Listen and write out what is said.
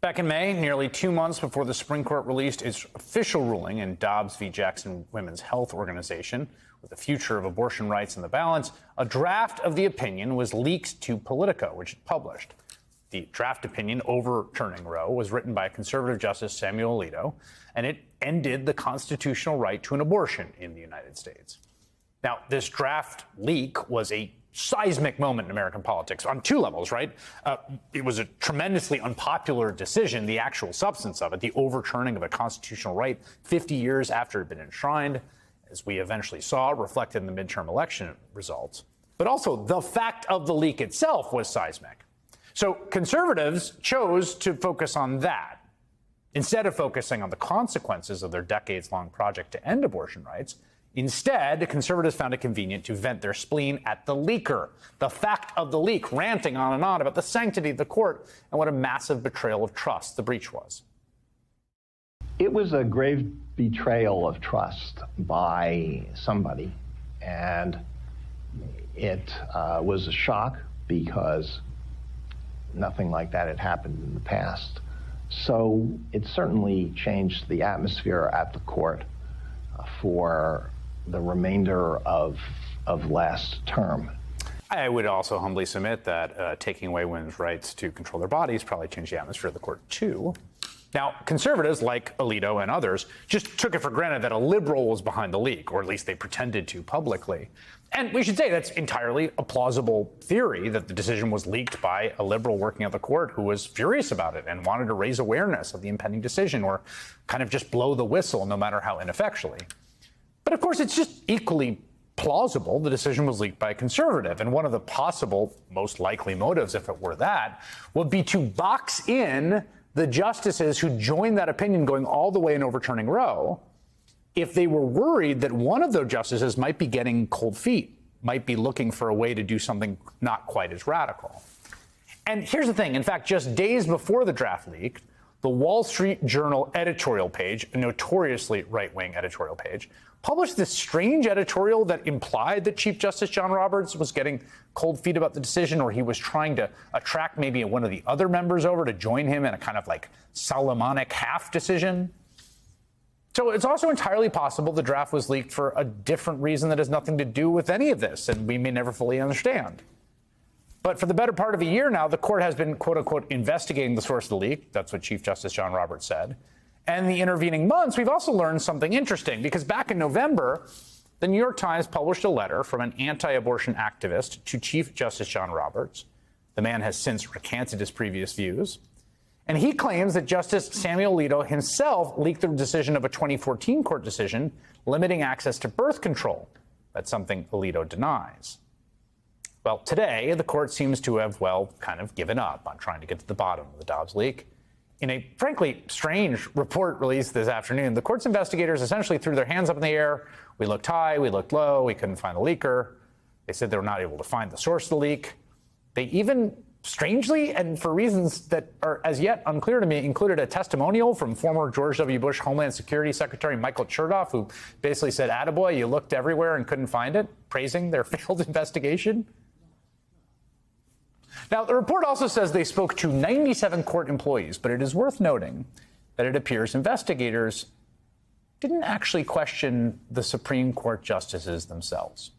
Back in May, nearly 2 months before the Supreme Court released its official ruling in Dobbs v. Jackson Women's Health Organization, with the future of abortion rights in the balance, a draft of the opinion was leaked to Politico, which it published. The draft opinion overturning Roe was written by conservative Justice Samuel Alito, and it ended the constitutional right to an abortion in the United States. Now, this draft leak was a seismic moment in American politics on two levels, right? It was a tremendously unpopular decision, the actual substance of it, the overturning of a constitutional right 50 years after it had been enshrined, as we eventually saw reflected in the midterm election results. But also, the fact of the leak itself was seismic. So conservatives chose to focus on that instead of focusing on the consequences of their decades-long project to end abortion rights. Instead, conservatives found it convenient to vent their spleen at the leaker, the fact of the leak, ranting on and on about the sanctity of the court and what a massive betrayal of trust the breach was. It was a grave betrayal of trust by somebody, and it was a shock because nothing like that had happened in the past. So it certainly changed the atmosphere at the court for the remainder of last term. I would also humbly submit that taking away women's rights to control their bodies probably changed the atmosphere of the court, too. Now, conservatives like Alito and others just took it for granted that a liberal was behind the leak, or at least they pretended to publicly. And we should say that's entirely a plausible theory, that the decision was leaked by a liberal working at the court who was furious about it and wanted to raise awareness of the impending decision, or kind of just blow the whistle, no matter how ineffectually. But of course, it's just equally plausible the decision was leaked by a conservative. And one of the possible, most likely motives, if it were that, would be to box in the justices who joined that opinion going all the way in overturning Roe, if they were worried that one of those justices might be getting cold feet, might be looking for a way to do something not quite as radical. And here's the thing. In fact, just days before the draft leaked, the Wall Street Journal editorial page, a notoriously right-wing editorial page, published this strange editorial that implied that Chief Justice John Roberts was getting cold feet about the decision, or he was trying to attract maybe one of the other members over to join him in a kind of like Solomonic half decision. So it's also entirely possible the draft was leaked for a different reason that has nothing to do with any of this, and we may never fully understand. But for the better part of a year now, the court has been, quote unquote, investigating the source of the leak. That's what Chief Justice John Roberts said. And in the intervening months, we've also learned something interesting, because back in November, the New York Times published a letter from an anti-abortion activist to Chief Justice John Roberts. The man has since recanted his previous views. And he claims that Justice Samuel Alito himself leaked the decision of a 2014 court decision limiting access to birth control. That's something Alito denies. Well, today, the court seems to have, kind of given up on trying to get to the bottom of the Dobbs leak. In a frankly strange report released this afternoon, the court's investigators essentially threw their hands up in the air. We looked high, we looked low, we couldn't find the leaker. They said they were not able to find the source of the leak. They even, strangely, and for reasons that are as yet unclear to me, included a testimonial from former George W. Bush Homeland Security Secretary Michael Chertoff, who basically said, "Attaboy, you looked everywhere and couldn't find it," praising their failed investigation. Now, the report also says they spoke to 97 court employees, but it is worth noting that it appears investigators didn't actually question the Supreme Court justices themselves.